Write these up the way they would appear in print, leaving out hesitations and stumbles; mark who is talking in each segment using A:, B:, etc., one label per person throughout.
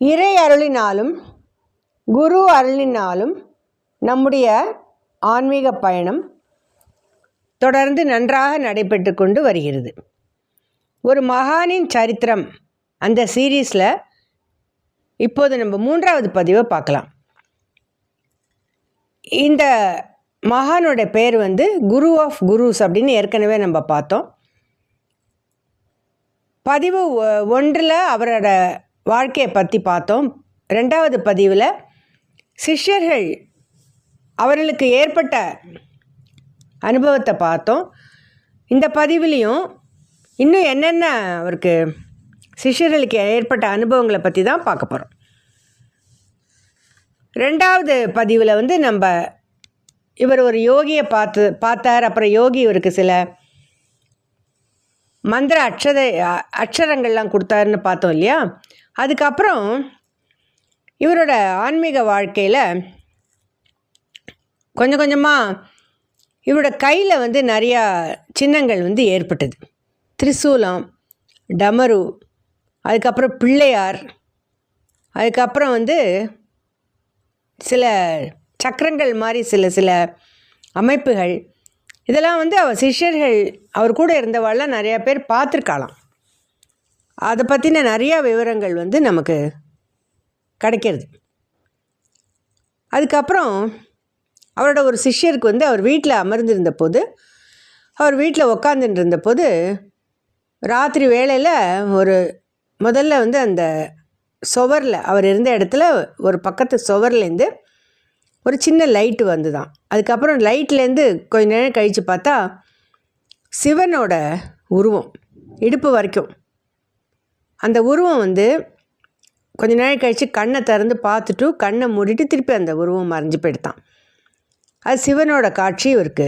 A: இறை அருளினாலும் குரு அருளினாலும் நம்முடைய ஆன்மீக பயணம் தொடர்ந்து நன்றாக நடைபெற்று கொண்டு வருகிறது. ஒரு மகானின் சரித்திரம் அந்த சீரீஸில் இப்போது நம்ம 3வது பதிவை பார்க்கலாம். இந்த மகானோட பேர் குரு ஆஃப் குருஸ் அப்படின்னு ஏற்கனவே நம்ம பார்த்தோம். பதிவு 1 அவரோட வாழ்க்கையை பற்றி பார்த்தோம். 2வது பதிவில் சிஷ்யர்கள் அவர்களுக்கு ஏற்பட்ட அனுபவத்தை பார்த்தோம். இந்த பதிவுலேயும் இன்னும் என்னென்ன அவருக்கு சிஷ்யர்களுக்கு ஏற்பட்ட அனுபவங்களை பற்றி தான் பார்க்க போகிறோம். 2வது பதிவில் நம்ம இவர் ஒரு யோகியை பார்த்தார். அப்புறம் யோகி இவருக்கு சில மந்திர அக்ஷரங்கள்லாம் கொடுத்தாருன்னு பார்த்தோம் இல்லையா. அதுக்கப்புறம் இவரோட ஆன்மீக வாழ்க்கையில் கொஞ்சம் கொஞ்சமாக இவரோட கையில் நிறையா சின்னங்கள் ஏற்பட்டது. திரிசூலம், டமரு, அதுக்கப்புறம் பிள்ளையார், அதுக்கப்புறம் சில சக்கரங்கள் மாதிரி சில அமைப்புகள். இதெல்லாம் அவர் சிஷ்யர்கள் அவர் கூட இருந்தவாள்லாம் நிறையா பேர் பார்த்துருக்கலாம். அதை பற்றின நிறையா விவரங்கள் நமக்கு கிடைக்கிறது. அதுக்கப்புறம் அவரோட ஒரு சிஷ்யருக்கு அவர் வீட்டில் அமர்ந்திருந்த போது, அவர் வீட்டில் உக்காந்துட்டு இருந்தபோது ராத்திரி வேளையில் முதல்ல அந்த சுவரில் அவர் இருந்த இடத்துல ஒரு பக்கத்து சுவர்லேருந்து ஒரு சின்ன லைட்டு வந்துதான். அதுக்கப்புறம் லைட்லேருந்து கொஞ்ச நேரம் கழித்து பார்த்தா சிவனோட உருவம் இடுப்பு வரைக்கும். அந்த உருவம் கொஞ்ச நேரம் கழித்து கண்ணை திறந்து பார்த்துட்டு கண்ணை மூடிட்டு திருப்பி அந்த உருவம் மறைஞ்சு போயிடுதான். அது சிவனோட காட்சி இவருக்கு,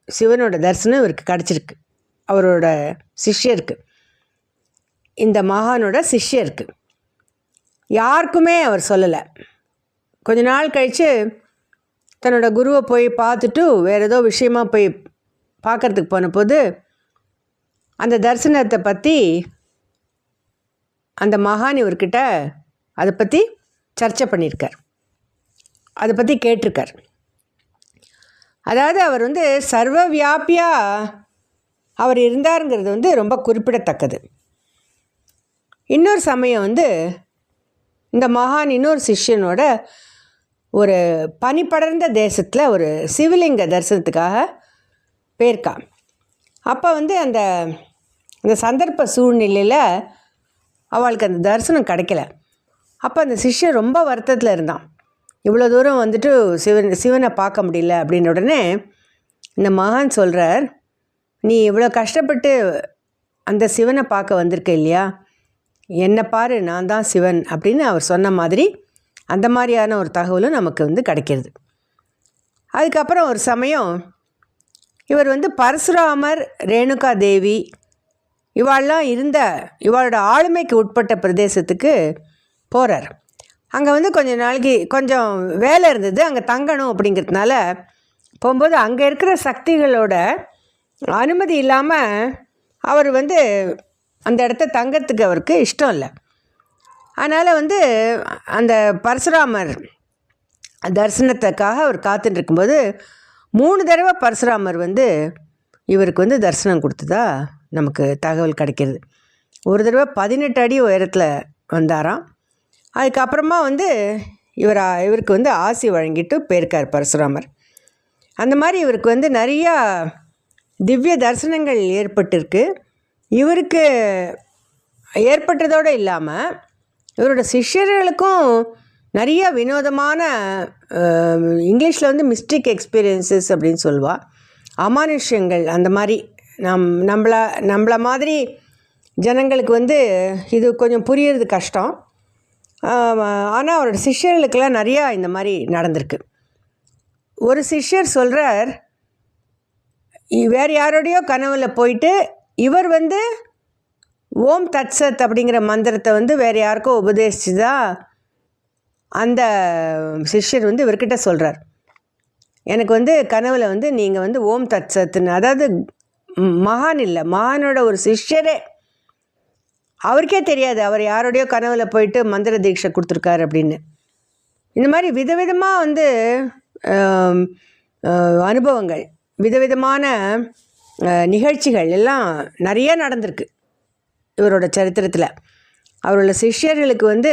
A: சிவனோட தரிசனம் இவருக்கு கிடச்சிருக்கு. அவரோட சிஷ்யருக்கு, இந்த மகானோட சிஷ்யருக்கு யாருக்குமே அவர் சொல்லலை. கொஞ்ச நாள் கழித்து தன்னோட குருவை போய் பார்த்துட்டு வேறு ஏதோ விஷயமாக போய் பார்க்குறதுக்கு போன போது அந்த தரிசனத்தை பற்றி அந்த மகான் இவர்கிட்ட அதை பற்றி சர்ச்சை பண்ணியிருக்கார், அதை பற்றி கேட்டிருக்கார். அதாவது அவர் சர்வ வியாபியாக அவர் இருந்தாருங்கிறது ரொம்ப குறிப்பிடத்தக்கது. இன்னொரு சமயம் இந்த மகான் இன்னொரு சிஷ்யனோட ஒரு பனிப்படர்ந்த தேசத்தில் ஒரு சிவலிங்க தரிசனத்துக்காக போயிருக்கா. அப்போ அந்த அந்த சந்தர்ப்ப சூழ்நிலையில் அவளுக்கு அந்த தரிசனம் கிடைக்கல. அப்போ அந்த சிஷ்யன் ரொம்ப வருத்தத்தில் இருந்தான். இவ்வளோ தூரம் சிவனை பார்க்க முடியல அப்படின்ன உடனே இந்த மகான் சொல்கிறார், நீ இவ்வளோ கஷ்டப்பட்டு அந்த சிவனை பார்க்க வந்திருக்க இல்லையா, என்னை பாரு, நான் தான் சிவன் அப்படின்னு அவர் சொன்ன மாதிரி அந்த மாதிரியான ஒரு தகவலும் நமக்கு கிடைக்கிறது. அதுக்கப்புறம் ஒரு சமயம் இவர் பரசுராமர், ரேணுகா தேவி இவாளெலாம் இவளோட ஆளுமைக்கு உட்பட்ட பிரதேசத்துக்கு போகிறார். அங்கே கொஞ்ச நாளைக்கு கொஞ்சம் வேலை இருந்தது, அங்கே தங்கணும் அப்படிங்கிறதுனால போகும்போது அங்கே இருக்கிற சக்திகளோட அனுமதி இல்லாமல் அவர் அந்த இடத்த தங்கறதுக்கு அவருக்கு இஷ்டம் இல்லை. அதனால் அந்த பரசுராமர் தரிசனத்துக்காக அவர் காத்துட்டு இருக்கும்போது 3 தடவை பரசுராமர் இவருக்கு தரிசனம் கொடுத்ததா நமக்கு தகவல் கிடைக்கிறது. ஒரு தடவை 18 அடி உயரத்தில் வந்தாராம். அதுக்கப்புறமா இவருக்கு ஆசி வழங்கிட்டு போயிருக்கார் பரசுராமர். அந்த மாதிரி இவருக்கு நிறையா திவ்ய தரிசனங்கள் ஏற்பட்டிருக்கு. இவருக்கு ஏற்பட்டதோடு இல்லாமல் இவரோட சிஷ்யர்களுக்கும் நிறைய வினோதமான இங்கிலீஷில் மிஸ்டிக் எக்ஸ்பீரியன்ஸஸ் அப்படின்னு சொல்லுவாள், அமானுஷ்யங்கள். அந்த மாதிரி நம்மள மாதிரி ஜனங்களுக்கு இது கொஞ்சம் புரியறது கஷ்டம். ஆனால் அவரோட சிஷ்யர்களுக்கெல்லாம் நிறையா இந்த மாதிரி நடந்திருக்கு. ஒரு சிஷ்யர் சொல்கிறார், வேறு யாரோடையோ கனவுல போயிட்டு இவர் ஓம் தத் சத் அப்படிங்கிற மந்திரத்தை வேறு யாருக்கோ உபதேசித்து தான் அந்த சிஷ்யர் இவர்கிட்ட சொல்கிறார், எனக்கு கனவில் நீங்கள் ஓம் தத் சத்துன்னு, அதாவது மகான் இல்லை, மகானோட ஒரு சிஷ்யரே அவருக்கே தெரியாது அவர் யாரோடையோ கனவுல போயிட்டு மந்திர தீட்சை கொடுத்துருக்காரு அப்படின்னு. இந்த மாதிரி விதவிதமாக வந்து அனுபவங்கள், விதவிதமான நிகழ்ச்சிகள் எல்லாம் நிறைய நடந்திருக்கு இவரோட சரித்திரத்தில். அவரோட சிஷ்யர்களுக்கு வந்து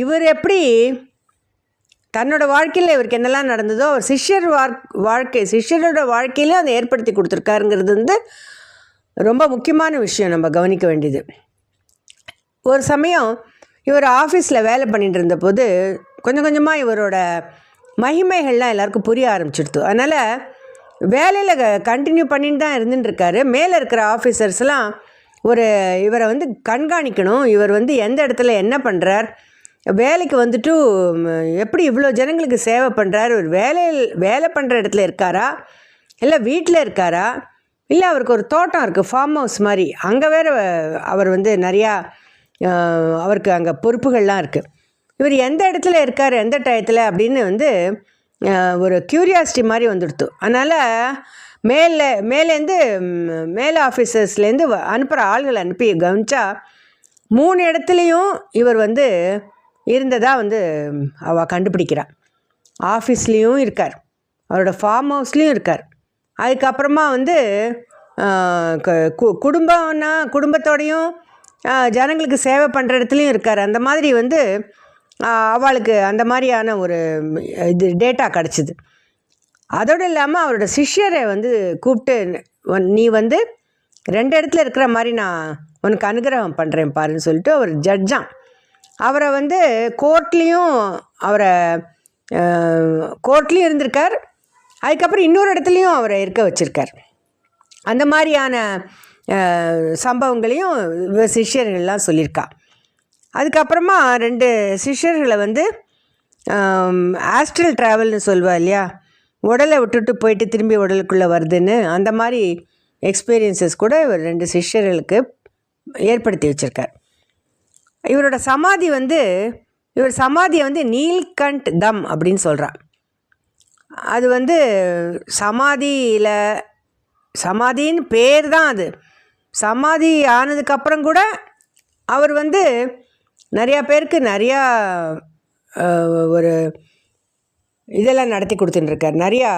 A: இவர் எப்படி தன்னோட வாழ்க்கையில் இவருக்கு என்னெல்லாம் நடந்ததோ அவர் சிஷ்யரோட வாழ்க்கையிலும் அதை ஏற்படுத்தி கொடுத்துருக்காருங்கிறது வந்து ரொம்ப முக்கியமான விஷயம், நம்ம கவனிக்க வேண்டியது. ஒரு சமயம் இவர் ஆஃபீஸில் வேலை பண்ணிட்டு இருந்தபோது கொஞ்சம் கொஞ்சமாக இவரோட மகிமைகள்லாம் எல்லாருக்கும் புரிய ஆரம்பிச்சிடுது. அதனால் வேலையில் கண்டினியூ பண்ணிட்டு தான் இருந்துட்டுருக்காரு. மேலே இருக்கிற ஆஃபீஸர்ஸ்லாம் இவரை வந்து கண்காணிக்கணும், இவர் வந்து எந்த இடத்துல என்ன பண்ணுறார், வேலைக்கு வந்துட்டு எப்படி இவ்வளோ ஜனங்களுக்கு சேவை பண்ணுறார், ஒரு வேலை பண்ணுற இடத்துல இருக்காரா, இல்லை வீட்டில் இருக்காரா, இல்லை அவருக்கு ஒரு தோட்டம் இருக்குது, ஃபார்ம் ஹவுஸ் மாதிரி, அங்கே வேறு அவர் வந்து நிறையா அவருக்கு அங்கே பொறுப்புகள்லாம் இருக்குது. இவர் எந்த இடத்துல இருக்கார், எந்த டயத்தில் அப்படின்னு வந்து ஒரு க்யூரியாசிட்டி மாதிரி வந்துடுத்து. அதனால் மேலேருந்து மேலே ஆஃபீஸர்ஸ்லேருந்து அனுப்புகிற ஆளுகளை அனுப்பி கவனித்தா 3 இடத்துலையும் இவர் வந்து இருந்ததாக வந்து அவள் கண்டுபிடிக்கிறாள். ஆஃபீஸ்லேயும் இருக்கார், அவரோட ஃபார்ம் ஹவுஸ்லேயும் இருக்கார், அதுக்கப்புறமா வந்து குடும்பத்தோடையும் ஜனங்களுக்கு சேவை பண்ணுற இடத்துலையும் இருக்கார். அந்த மாதிரி வந்து அவளுக்கு அந்த மாதிரியான ஒரு இது டேட்டா கிடச்சிது. அதோடு இல்லாமல் அவரோட சிஷ்யரை வந்து கூப்பிட்டு, நீ வந்து 2 இடத்துல இருக்கிற மாதிரி நான் உனக்கு அனுகிரகம் பண்ணுறேன் பாருன்னு சொல்லிட்டு அவர் ஜட்ஜான். அவரை வந்து கோர்ட்லேயும் இருந்திருக்கார், அதுக்கப்புறம் இன்னொரு இடத்துலையும் அவரை இருக்க வச்சுருக்கார். அந்த மாதிரியான சம்பவங்களையும் சிஷ்யர்கள்லாம் சொல்லியிருக்கா. அதுக்கப்புறமா 2 சிஷ்யர்களை வந்து ஆஸ்ட்ரல் ட்ராவல்னு சொல்வா இல்லையா, உடலை விட்டுட்டு போயிட்டு திரும்பி உடலுக்குள்ளே வருதுன்னு, அந்த மாதிரி எக்ஸ்பீரியன்ஸஸ் கூட இவர் 2 சிஷ்யர்களுக்கு ஏற்படுத்தி வச்சுருக்கார். இவரோட சமாதியை வந்து நீல்கண்ட் தம் அப்படின்னு சொல்கிறார். அது வந்து சமாதின்னு பேர் தான். அது சமாதி ஆனதுக்கப்புறம் கூட அவர் வந்து நிறையா பேருக்கு நிறையா ஒரு இதெல்லாம் நடத்தி கொடுத்துட்டுருக்கார். நிறையா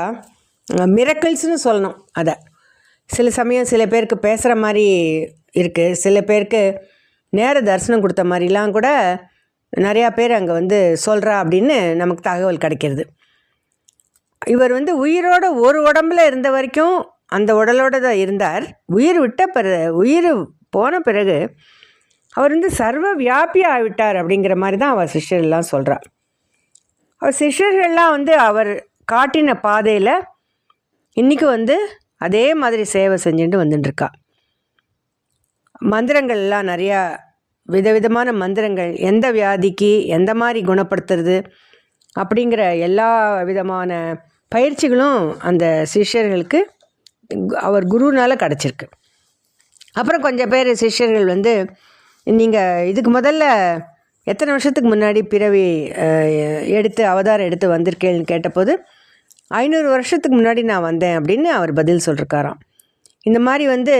A: மிரக்கிள்ஸ்னு சொல்லணும். அதை சில சமயம் சில பேருக்கு பேசுகிற மாதிரி இருக்குது, சில பேருக்கு நேர தரிசனம் கொடுத்த மாதிரிலாம் கூட நிறையா பேர் அங்கே வந்து சொல்கிறா அப்படின்னு நமக்கு தகவல் கிடைக்கிறது. இவர் வந்து உயிரோட ஒரு உடம்பில் இருந்த வரைக்கும் அந்த உடலோடு தான் இருந்தார். உயிர் போன பிறகு அவர் வந்து சர்வ வியாபி ஆகிவிட்டார் அப்படிங்கிற மாதிரி தான் அவர் சிஷ்யர்கள்லாம் சொல்கிறார். அவர் சிஷ்யர்கள்லாம் வந்து அவர் காட்டின பாதையில் இன்றைக்கி வந்து அதே மாதிரி சேவை செஞ்சுட்டு வந்துட்டுருக்கா. மந்திரங்கள்லாம் நிறையா விதவிதமான மந்திரங்கள், எந்த வியாதிக்கு எந்த மாதிரி குணப்படுத்துறது அப்படிங்கிற எல்லா விதமான பயிற்சிகளும் அந்த சிஷ்யர்களுக்கு அவர் குருனால் கிடச்சிருக்கு. அப்புறம் கொஞ்சம் பேர் சிஷ்யர்கள் வந்து, நீங்கள் இதுக்கு முதல்ல எத்தனை வருஷத்துக்கு முன்னாடி பிறவி அவதாரம் எடுத்து வந்திருக்கேன்னு கேட்டபோது 500 வருஷத்துக்கு முன்னாடி நான் வந்தேன் அப்படின்னு அவர் பதில் சொல்லிருக்காராம். இந்த மாதிரி வந்து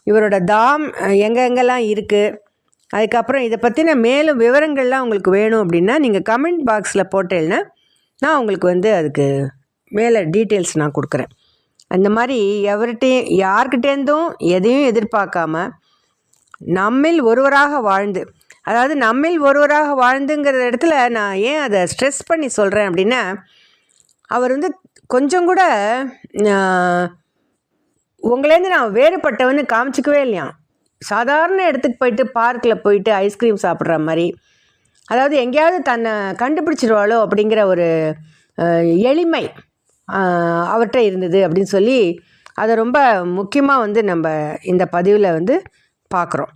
A: இவரோட தாம் எங்கெங்கெல்லாம் இருக்குது, அதுக்கப்புறம் இதை பற்றின மேலும் விவரங்கள்லாம் உங்களுக்கு வேணும் அப்படின்னா நீங்கள் கமெண்ட் பாக்ஸில் போட்டேன்னா நான் உங்களுக்கு வந்து அதுக்கு மேலே டீட்டெயில்ஸ் நான் கொடுக்குறேன். அந்த மாதிரி யார்கிட்டேருந்தும் எதையும் எதிர்பார்க்காம நம்மில் ஒருவராக வாழ்ந்து, அதாவது நம்மில் ஒருவராக வாழ்ந்துங்கிற இடத்துல நான் ஏன் அதை ஸ்ட்ரெஸ் பண்ணி சொல்கிறேன் அப்படின்னா, அவர் வந்து கொஞ்சம் கூட உங்களேருந்து நான் வேறுபட்டவன்னு காமிச்சிக்கவே இல்லையா. சாதாரண இடத்துக்கு போயிட்டு பார்க்கில் போயிட்டு ஐஸ்கிரீம் சாப்பிட்ற மாதிரி, அதாவது எங்கேயாவது தன்னை கண்டுபிடிச்சிடுவாளோ அப்படிங்கிற ஒரு எளிமை அவர்கிட்ட இருந்தது அப்படின்னு சொல்லி அதை ரொம்ப முக்கியமாக வந்து நம்ம இந்த பதிவில் வந்து பார்க்குறோம்.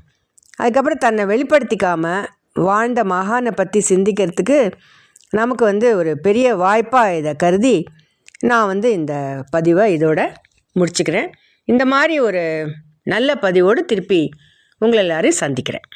A: அதுக்கப்புறம் தன்னை வெளிப்படுத்திக்காமல் வாழ்ந்த மகானை பற்றி சிந்திக்கிறதுக்கு நமக்கு வந்து ஒரு பெரிய வாய்ப்பாக இதை கருதி நான் வந்து இந்த பதிவை இதோட முடிச்சுக்கிறேன். இந்த மாதிரி ஒரு நல்ல பதிவோடு திருப்பி உங்களை எல்லாரையும் சந்திக்கிறேன்.